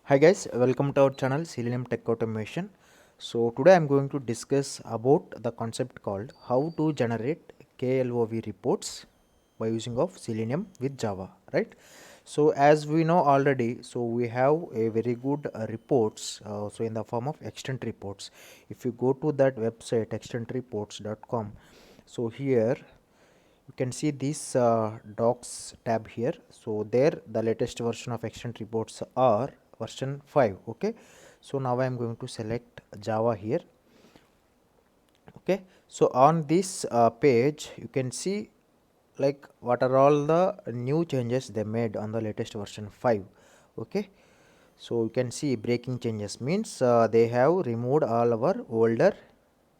Hi guys, welcome to our channel Selenium Tech Automation. So today I'm going to discuss about the concept called how to generate KLOV reports by using of Selenium with Java, right? So as we know already, so we have a very good reports, so in the form of extent reports. If you go to that website extentreports.com, so here you can see this docs tab here. So there the latest version of extent reports are version 5. Okay, so now I am going to select Java here. Okay, so on this page you can see like what are all the new changes they made on the latest version 5. Okay, so you can see breaking changes means they have removed all our older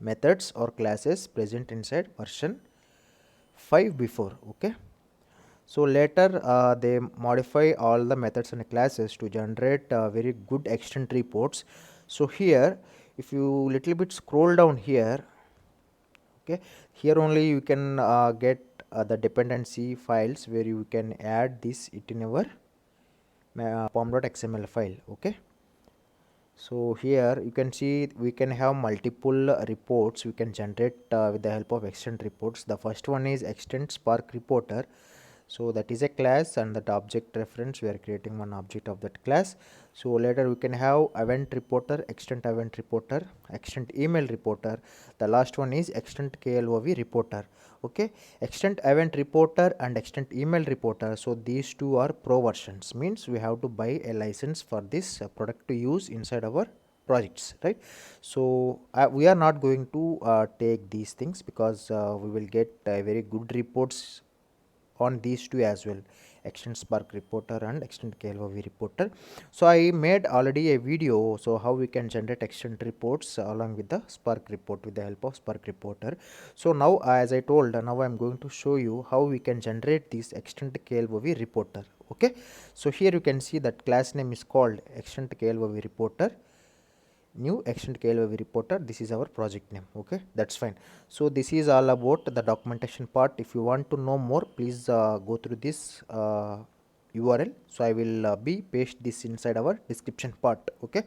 methods or classes present inside version 5 before. Okay, so later they modify all the methods and classes to generate very good extent reports. So here if you little bit scroll down here, okay, here only you can get the dependency files where you can add this it in your pom.xml file. Okay, so here you can see we can have multiple reports we can generate with the help of extent reports. The first one is extent spark reporter. So that is a class, and that object reference we are creating one object of that class. So later we can have event reporter, extent event reporter, extent email reporter. The last one is extent KLOV reporter. Okay, extent event reporter and extent email reporter, so these two are pro versions, means we have to buy a license for this product to use inside our projects, right? So we are not going to take these things because we will get very good reports on these two as well, extend spark reporter and extend KLOV reporter. So I made already a video, so how we can generate extend reports along with the spark report with the help of spark reporter. So now as I told, now I'm going to show you how we can generate this extend KLOV reporter. Okay, so here you can see that class name is called extend KLOV reporter, new extend KLOV reporter. This is our project name. Okay, that's fine. So this is all about the documentation part. If you want to know more, please go through this URL. So I will be paste this inside our description part. Okay,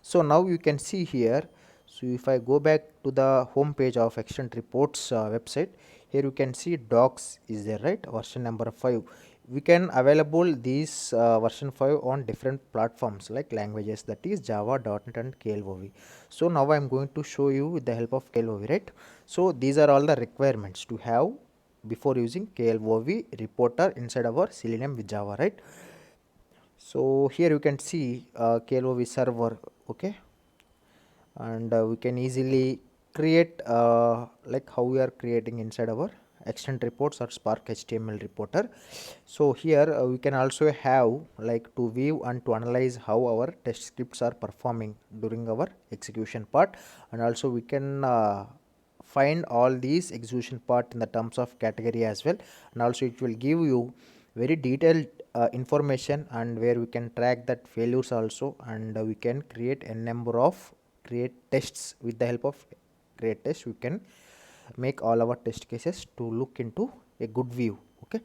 so now you can see here. So if I go back to the home page of extend reports website, here you can see docs is there, right? Version number 5. We can available these version 5 on different platforms like languages, that is Java, .NET and KLOV. So now I am going to show you with the help of KLOV, right? So these are all the requirements to have before using KLOV reporter inside our Selenium with Java, right? So here you can see KLOV server. Okay, and we can easily create like how we are creating inside our extend reports or spark HTML reporter. So here we can also have like to view and to analyze how our test scripts are performing during our execution part, and also we can find all these execution part in the terms of category as well, and also it will give you very detailed information, and where we can track that failures also, and we can create a number of create tests. With the help of create test, we can make all our test cases to look into a good view. Okay,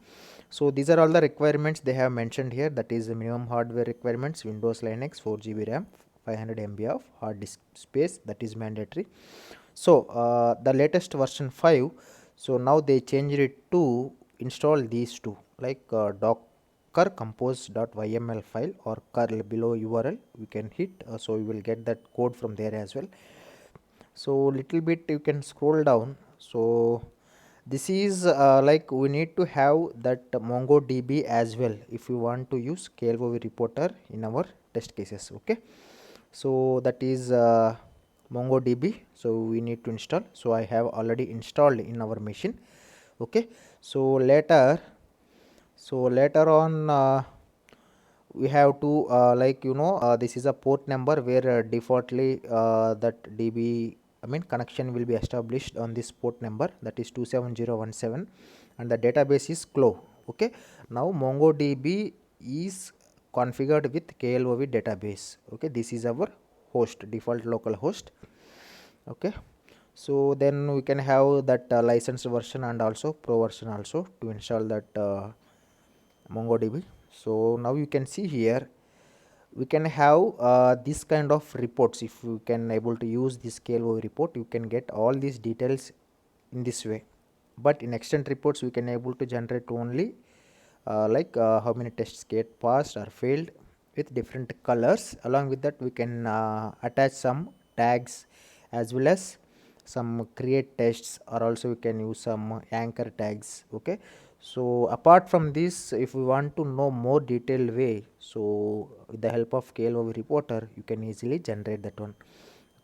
so these are all the requirements they have mentioned here. That is the minimum hardware requirements: Windows, Linux, 4 GB RAM, 500 MB of hard disk space, that is mandatory. So the latest version 5, so now they changed it to install these two, like docker compose.yml file or curl below URL we can hit, so you will get that code from there as well. So little bit you can scroll down. So this is like we need to have that MongoDB as well if you want to use KLOV reporter in our test cases. Okay, so that is MongoDB, so we need to install. So I have already installed in our machine. Okay, so later on we have to this is a port number where defaultly that DB connection will be established on this port number, that is 27017, and the database is KLOV. Okay, now MongoDB is configured with KLOV database. Okay, this is our host, default local host. Okay, so then we can have that licensed version and also pro version also to install that MongoDB. So now you can see here we can have this kind of reports. If you can able to use this KLOV report, you can get all these details in this way. But in extent reports, we can able to generate only how many tests get passed or failed with different colors. Along with that, we can attach some tags as well as some create tests, or also we can use some anchor tags. Okay, so apart from this, if we want to know more detailed way, so with the help of KLOV reporter, you can easily generate that one.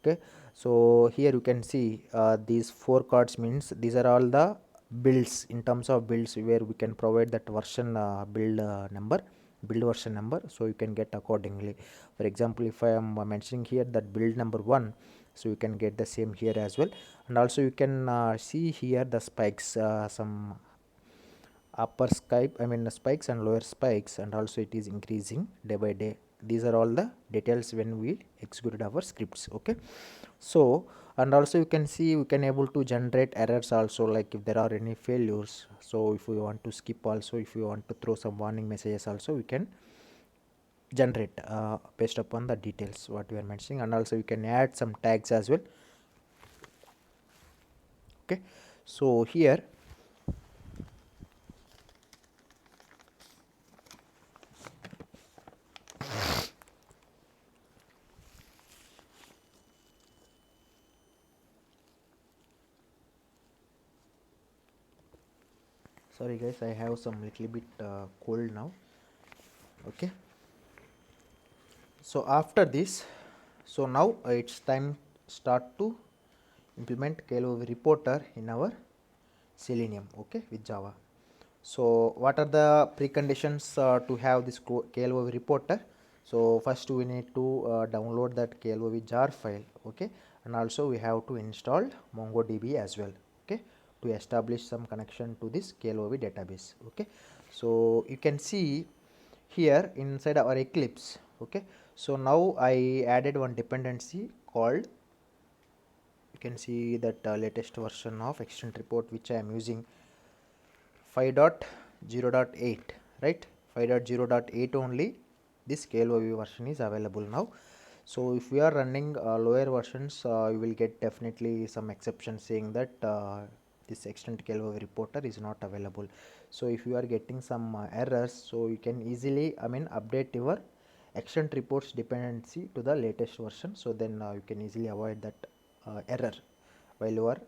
Okay, so here you can see these four cards means these are all the builds. In terms of builds, where we can provide that version build version number, so you can get accordingly. For example, if I am mentioning here that build number 1, so you can get the same here as well. And also you can see here the spikes, some upper spike, spikes and lower spikes, and also it is increasing day by day. These are all the details when we executed our scripts. Okay, so and also you can see we can able to generate errors also, like if there are any failures. So if we want to skip, also if you want to throw some warning messages also, we can generate based upon the details what we are mentioning. And also you can add some tags as well. Okay, so here sorry guys, I have some little bit cold now. Okay, so after this, so now it's time start to implement KLOV reporter in our Selenium, okay, with Java. So what are the preconditions to have this KLOV reporter? So first we need to download that KLOV jar file, okay, and also we have to install MongoDB as well, okay, to establish some connection to this KLOV database. Okay, so you can see here inside our Eclipse. Okay, so now I added one dependency called, you can see that latest version of extent report which I am using 5.0.8, right? 5.0.8 only this KLOV version is available now. So if we are running lower versions, you will get definitely some exception saying that this extent KLOV reporter is not available. So if you are getting some errors, so you can easily update your extent reports dependency to the latest version. So then you can easily avoid that error while you are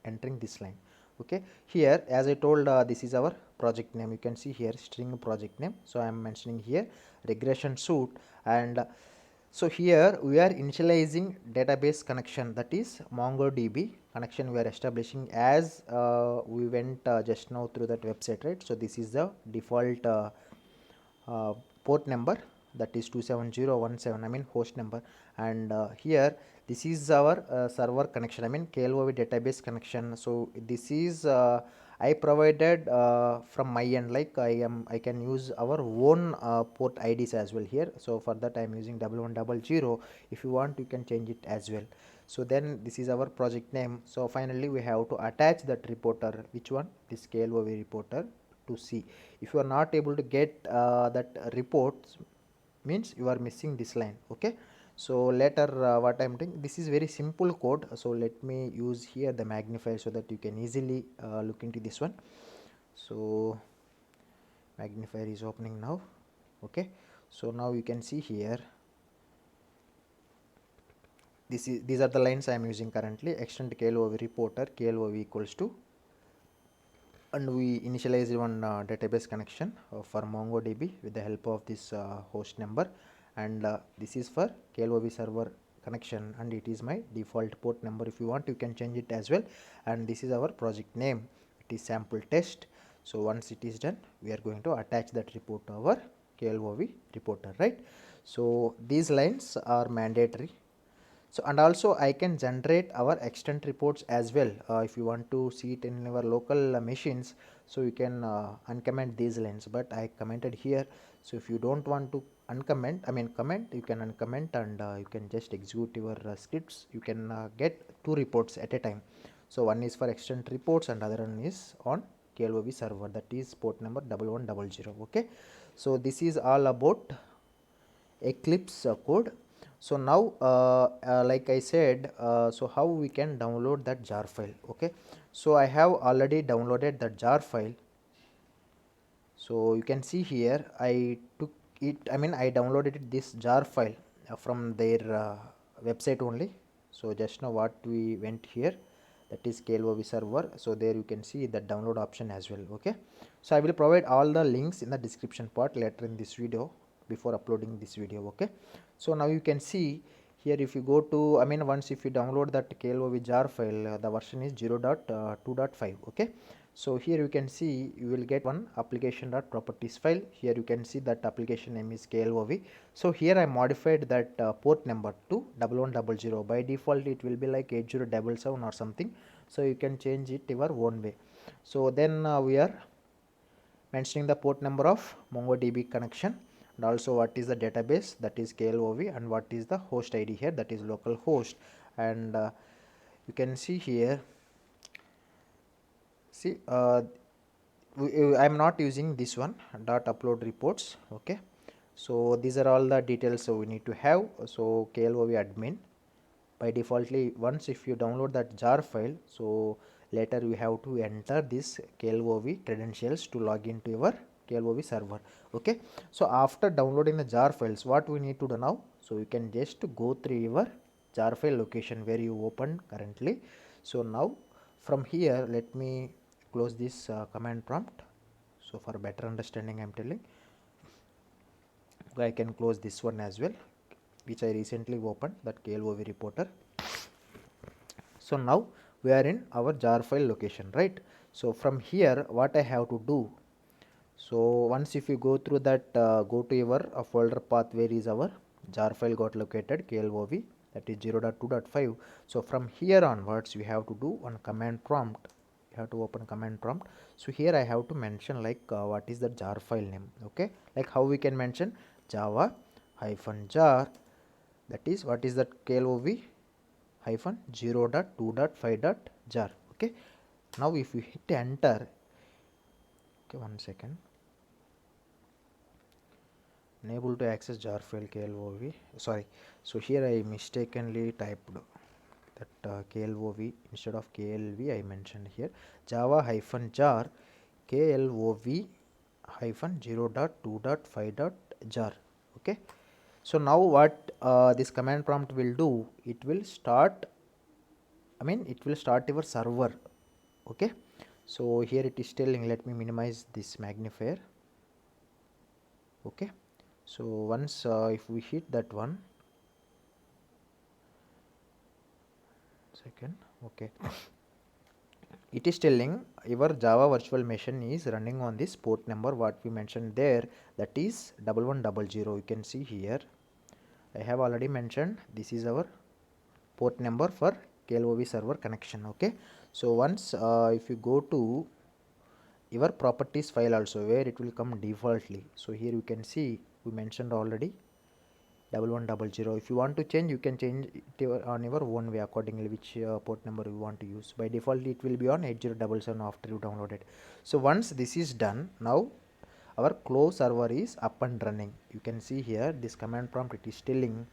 entering this line. Okay, here as I told, this is our project name. You can see here string project name. So I am mentioning here regression suite, and so here we are initializing database connection, that is MongoDB connection we are establishing as we went just now through that website, right? So this is the default port number, that is 27017, host number. And here this is our server connection, KLOV database connection. So this is I provided from my end, like I can use our own port IDs as well here. So for that I am using 1100. If you want, you can change it as well. So then this is our project name. So finally we have to attach that reporter. Which one? This KLOV reporter to see. If you are not able to get that reports, means you are missing this line. Okay, so later what I'm doing, this is very simple code. So let me use here the magnifier so that you can easily look into this one. So magnifier is opening now. Okay, so now you can see here, these are the lines I am using currently. Extend KLOV reporter, KLOV equals to, and we initialize one database connection for MongoDB with the help of this host number. And this is for KLOV server connection, and it is my default port number. If you want, you can change it as well. And this is our project name, it is sample test. So once it is done, we are going to attach that report to our KLOV reporter, right? So these lines are mandatory. So and also I can generate our extent reports as well. If you want to see it in our local machines, so you can uncomment these lines, but I commented here. So if you don't want to uncomment, comment, you can uncomment, and you can just execute your scripts. You can get two reports at a time. So one is for extent reports and other one is on KLOV server, that is port number 1100. Okay, so this is all about eclipse code. So now like I said, so how we can download that jar file. Okay, so I have already downloaded the jar file. So you can see here I took it, I mean I downloaded this jar file from their website only. So just now what we went here, that is KLOV server. So there you can see the download option as well. Okay, so I will provide all the links in the description part later in this video before uploading this video. Okay, so now you can see here, if you go to, I mean once if you download that KLOV jar file, the version is 0.2.5. okay, so here you can see you will get one application.properties file. Here you can see that application name is KLOV. So here I modified that port number to 1100. By default it will be like 8077 or something, so you can change it your own way. So then we are mentioning the port number of MongoDB connection, and also what is the database, that is KLOV, and what is the host ID here, that is local host. And you can see here, see I am not using this one dot upload reports. Okay, so these are all the details so we need to have. So KLOV admin, by defaultly once if you download that jar file, so later you have to enter this KLOV credentials to log into your KLOV server. Okay, so after downloading the jar files, what we need to do now, so you can just go through your jar file location where you opened currently. So now from here, let me close this command prompt. So for better understanding I'm telling, I can close this one as well, which I recently opened, that KLOV reporter. So now we are in our jar file location, right? So from here what I have to do, so once if you go through that, go to your folder path where is our jar file got located, KLOV, that is 0.2.5. so from here onwards we have to do one command prompt. You have to open command prompt. So here I have to mention like what is the jar file name. Okay, like how we can mention java hyphen jar, that is what is that KLOV hyphen 0.2.5.jar. okay, now if you hit enter, okay, one second, unable to access jar file KLOV, sorry, so here I mistakenly typed that KLOV instead of KLV. I mentioned here java hyphen jar KLOV hyphen 0.2.5.jar. okay, so now what this command prompt will do, it will start, I mean it will start your server. Okay, so here it is telling, let me minimize this magnifier. Okay, so once if we hit that one second, okay, it is telling your Java virtual machine is running on this port number what we mentioned there, that is 1100. You can see here I have already mentioned this is our port number for KLOV server connection. Okay, so once if you go to your properties file also, where it will come defaultly, so here you can see we mentioned already 1100. If you want to change, you can change it on your own way accordingly, which port number you want to use. By default it will be on 8077 after you download it. So once this is done, now our KLOV server is up and running. You can see here this command prompt, it is telling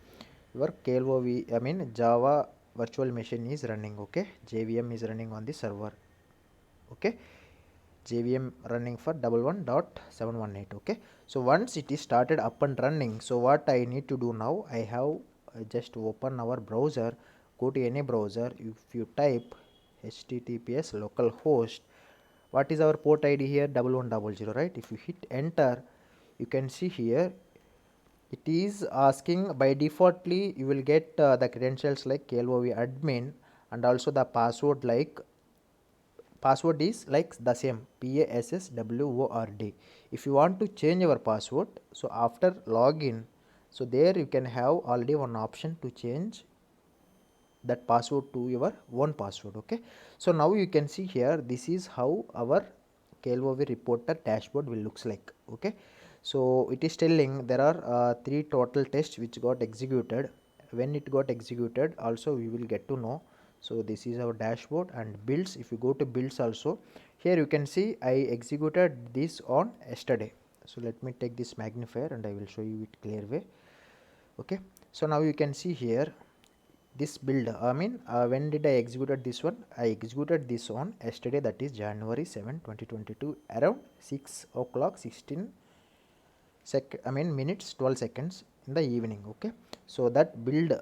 your KLOV, I mean Java virtual machine is running. Okay, JVM is running on the server. Okay, JVM running for 11.718. okay, so once it is started up and running, so what I need to do now, I have just open our browser, go to any browser, if you type https localhost, what is our port ID here, 1100, right? If you hit enter, you can see here it is asking, by defaultly you will get the credentials like KLOV admin, and also the password like password is like the same, password. If you want to change your password, so after login, so there you can have already one option to change that password to your own password. Okay, so now you can see here this is how our KLOV reporter dashboard will looks like. Okay, so it is telling there are 3 total tests which got executed. When it got executed also we will get to know. So this is our dashboard and builds. If you go to builds also, here you can see I executed this on yesterday. So let me take this magnifier and I will show you it clear way. Okay, so now you can see here this build, when did I executed this one? I executed this on yesterday, that is January 7, 2022, around 6 o'clock 16 minutes 12 seconds in the evening. Okay, so that build,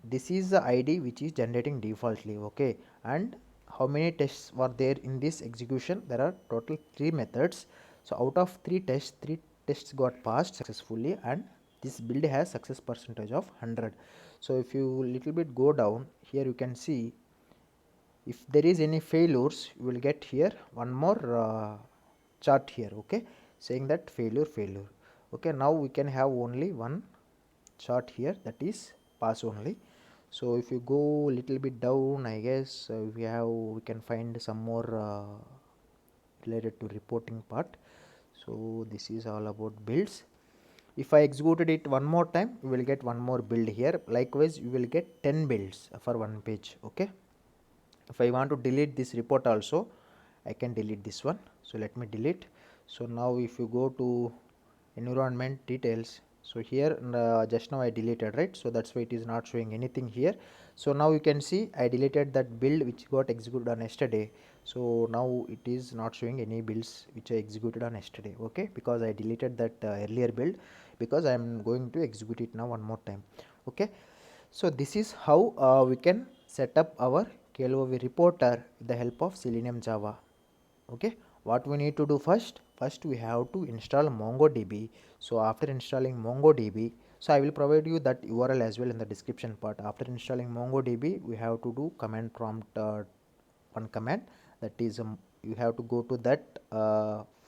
this is the id which is generating defaultly. Okay, and how many tests were there in this execution? There are total 3 methods. So out of 3 tests, 3 tests got passed successfully, and this build has success percentage of 100. So if you little bit go down here, you can see if there is any failures, you will get here one more chart here. Okay, saying that failure. Okay, now we can have only one chart here, that is pass only. So if you go little bit down, I guess we can find some more related to reporting part. So this is all about builds. If I executed it one more time, you will get one more build here. Likewise, you will get 10 builds for one page. Okay, if I want to delete this report also, I can delete this one. So let me delete. So now if you go to environment details, so here just now I deleted, right? So that's why it is not showing anything here. So now you can see I deleted that build which got executed on yesterday. So now it is not showing any builds which I executed on yesterday. Okay, because I deleted that earlier build, because I am going to execute it now one more time. Okay, so this is how we can set up our KLOV reporter with the help of Selenium Java. Okay, what we need to do first? First we have to install MongoDB. So after installing MongoDB, so I will provide you that URL as well in the description part. After installing MongoDB, we have to do command prompt one command, that is you have to go to that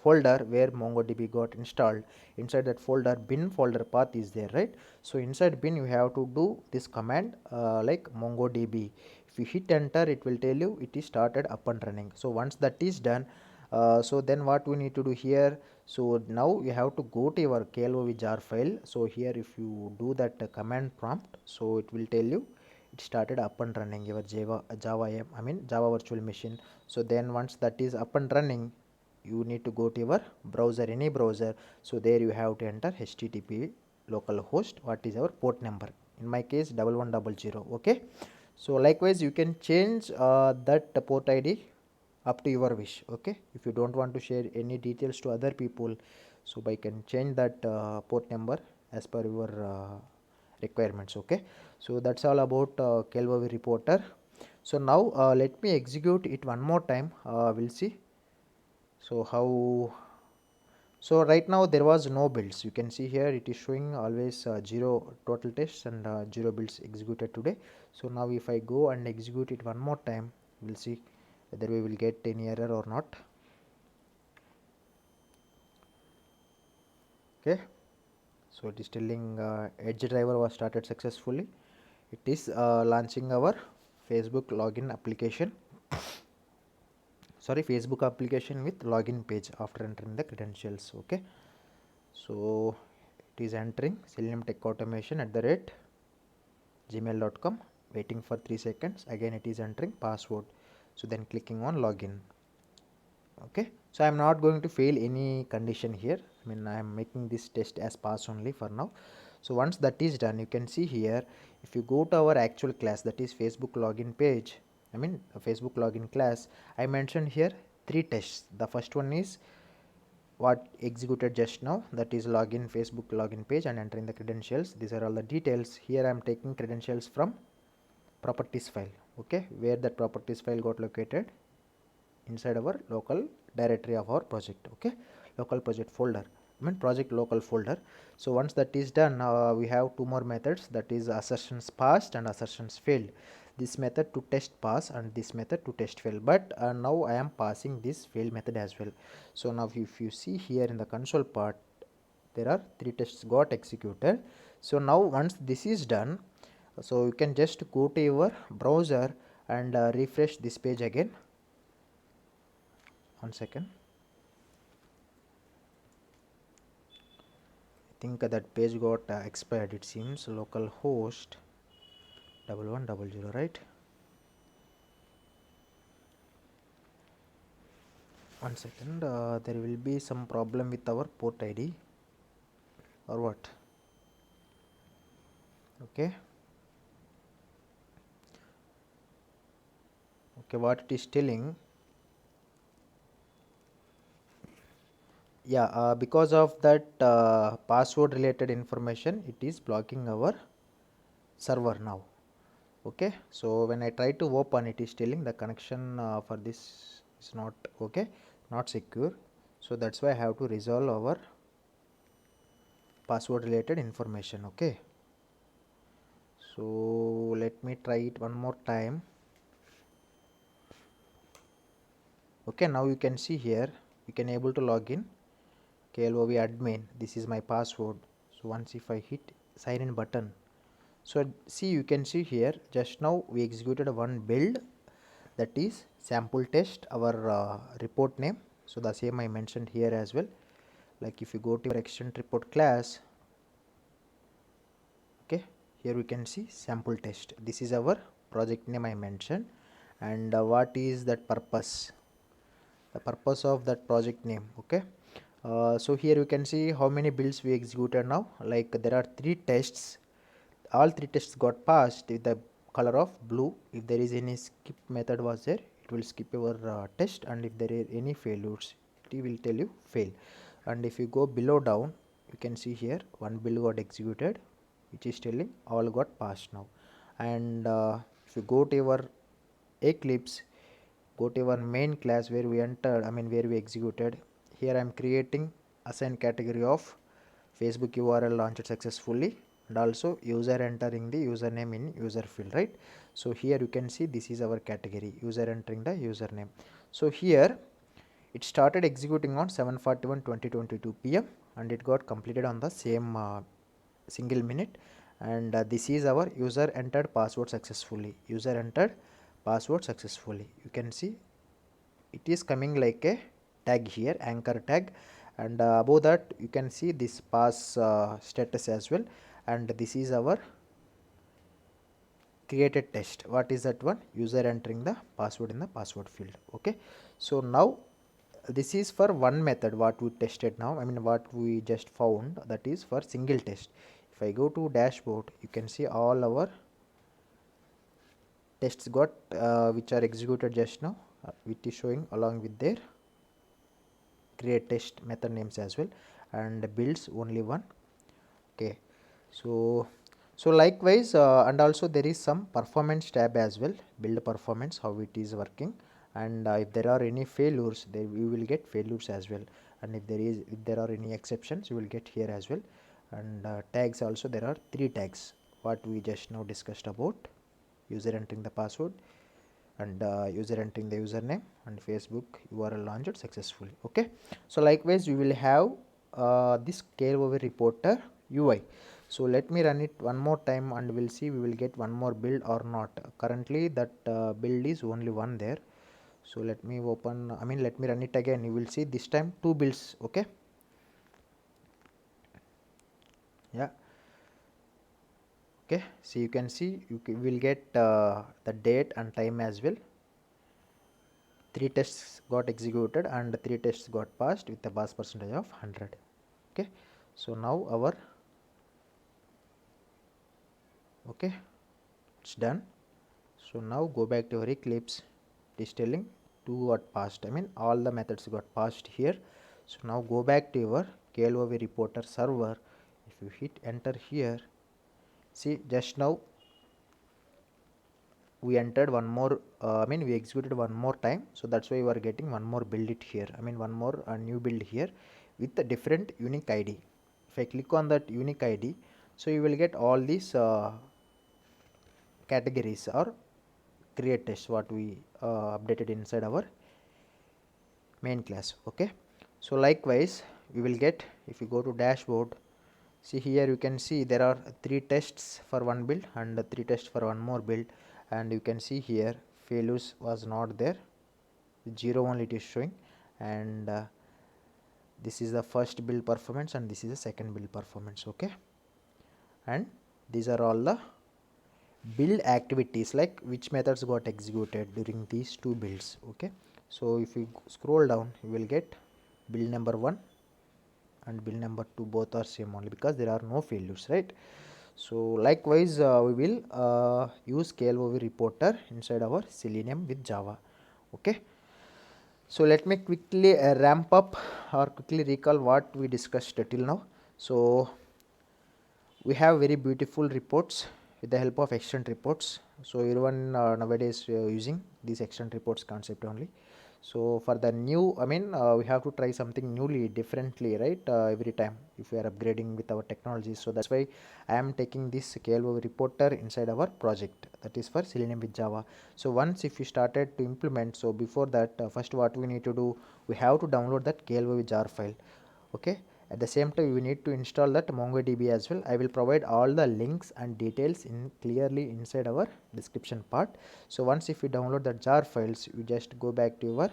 folder where MongoDB got installed. Inside that folder, bin folder path is there, right? So inside bin you have to do this command like MongoDB. If you hit enter, it will tell you it is started up and running. So once that is done, so then what we need to do here? So now you have to go to your KLOV jar file. So here if you do that command prompt, so it will tell you it started up and running your Java virtual machine. So then once that is up and running, you need to go to your browser, any browser. So there you have to enter HTTP localhost, what is our port number, in my case 1100. Okay, so likewise you can change that port id up to your wish. Okay, if you don't want to share any details to other people, so I can change that port number as per your requirements. Okay, so that's all about KLOV reporter. So now let me execute it one more time. We'll see so how. So right now there was no builds. You can see here it is showing always 0 total tests and 0 builds executed today. So now if I go and execute it one more time, we'll see whether we will get any error or not. Okay, so it is telling edge driver was started successfully. It is launching our Facebook login application, sorry, Facebook application with login page after entering the credentials. Okay, so it is entering Selenium Tech Automation at the rate gmail.com, waiting for 3 seconds. Again it is entering password, so then clicking on login. Okay, so I'm not going to fail any condition here. I'm making this test as pass only for now. So once that is done, you can see here, if you go to our actual class, that is Facebook login page, a Facebook login class, I mentioned here 3 tests. The first one is what executed just now, that is login, Facebook login page, and entering the credentials. These are all the details. Here I am taking credentials from properties file. Okay, where that properties file got located inside our local directory of our project. Okay, local project folder, project local folder. So once that is done, we have 2 more methods, that is assertions passed and assertions failed. This method to test pass and this method to test fail, but now I am passing this fail method as well. So now if you see here in the console part, there are 3 tests got executed. So now once this is done, so you can just go to your browser and refresh this page again. 1 second. I think that page got expired, it seems. Localhost 1100, right? 1 second. There will be some problem with our port ID or what? Okay. Okay, what it is telling, yeah, because of that password related information, it is blocking our server now. Okay, so when I try to open, it is telling the connection for this is not okay, not secure. So that's why I have to resolve our password related information. Okay, so let me try it one more time. Okay, now you can see here you can able to log in KLOV admin. This is my password. So once if I hit sign in button, so see, you can see here just now we executed one build, that is sample test, our report name. So the same I mentioned here as well. Like if you go to your extend report class, okay, here we can see sample test. This is our project name I mentioned, and what is that purpose, the purpose of that project name. Okay, so here you can see how many builds we executed now. Like there are 3 tests, all 3 tests got passed with the color of blue. If there is any skip method was there, it will skip your test, and if there are any failures, it will tell you fail. And if you go below down, you can see here one build got executed, which is telling all got passed now. And if you go to your eclipse, go to our main class where we entered, where we executed. Here I am creating assign category of Facebook URL launched successfully, and also user entering the username in user field, right? So here you can see this is our category, user entering the username. So here it started executing on 7:41 p.m. and it got completed on the same single minute. And this is our user entered password successfully, user entered password successfully. You can see it is coming like a tag here, anchor tag, and above that you can see this pass status as well. And this is our created test. What is that one? User entering the password in the password field. Okay, so now this is for one method what we tested now, what we just found, that is for single test. If I go to dashboard, you can see all our tests got which are executed just now, which is showing along with their create test method names as well, and builds only one. Okay, so likewise, and also there is some performance tab as well, build performance, how it is working. And if there are any failures, there we will get failures as well. And if there are any exceptions, you will get here as well. And tags also, there are 3 tags what we just now discussed about: user entering the password, and user entering the username, and Facebook URL launched successfully. Okay, so likewise we will have this KLOV reporter UI. So let me run it one more time and we'll see we will get one more build or not. Currently that build is only one there. So let me open, let me run it again. You will see this time 2 builds. Okay, yeah. Okay, so you can see will get the date and time as well. 3 tests got executed and 3 tests got passed with a pass percentage of 100. Okay, so now our, okay, it's done. So now go back to your eclipse. It is telling 2 got passed, all the methods got passed here. So now go back to your KLOV reporter server. If you hit enter here, see just now we entered one more, we executed one more time, so that's why we are getting one more build it here, one more new build here with a different unique ID. If I click on that unique ID, so you will get all these categories or create tests what we updated inside our main class. Okay, so likewise we will get, if you go to dashboard, see here you can see there are 3 tests for one build and 3 tests for one more build. And you can see here failures was not there, 0 only it is showing. And this is the first build performance and this is the second build performance. Okay, and these are all the build activities, like which methods got executed during these 2 builds. Okay, so if you scroll down, you will get build number 1 and build number 2, both are same only because there are no failures, right? So likewise we will use KLOV Reporter inside our Selenium with Java. Okay, so let me quickly ramp up or quickly recall what we discussed till now. So we have very beautiful reports with the help of extent reports. So everyone nowadays using these extent reports concept only. So for the new, we have to try something newly, differently, right? Every time if we are upgrading with our technology. So that's why I am taking this KLOV reporter inside our project, that is for Selenium with Java. So once if you started to implement, so before that, first what we need to do, we have to download that KLOV jar file. Okay, at the same time we need to install that MongoDB as well. I will provide all the links and details in clearly inside our description part. So once if you download the jar files, you just go back to your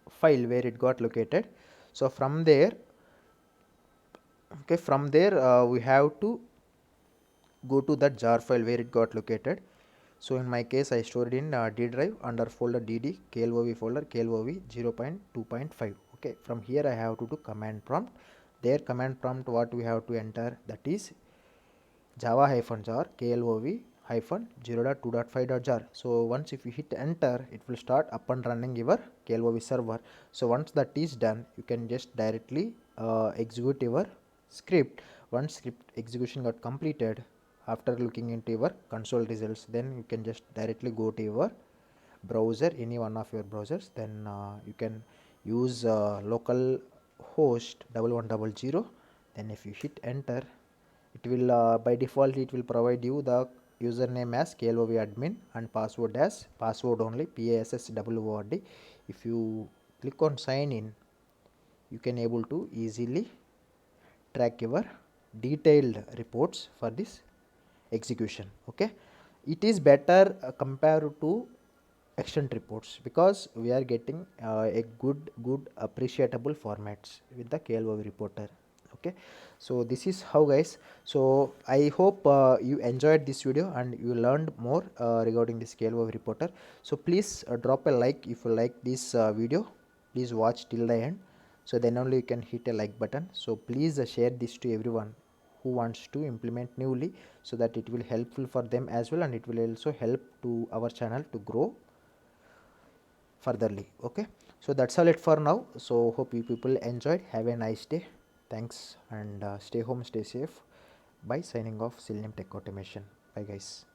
file where it got located. So from there, okay, from there we have to go to that jar file where it got located. So in my case I stored in D drive under folder dd KLOV folder KLOV 0.2.5. okay, from here I have to do command prompt. There command prompt what we have to enter, that is java -jar KLOV -0.2.5.jar. so once if you hit enter, it will start up and running your KLOV server. So once that is done, you can just directly execute your script. Once script execution got completed, after looking into your console results, then you can just directly go to your browser, any one of your browsers. Then you can use local host 1100. Then if you hit enter, it will by default it will provide you the username as KLOV admin and password as password only, PASSWORD. If you click on sign in, you can able to easily track your detailed reports for this execution. Okay, it is better compared to extent reports because we are getting a good appreciable formats with the KLOV reporter. Okay, so this is how guys. So I hope you enjoyed this video and you learned more regarding this KLOV reporter. So please drop a like if you like this video. Please watch till the end, so then only you can hit a like button. So please share this to everyone who wants to implement newly, so that it will helpful for them as well, and it will also help to our channel to grow furtherly. Okay, so that's all it for now. So hope you people enjoyed. Have a nice day. Thanks, and stay home, stay safe. By signing off, Selenium Tech Automation. Bye guys.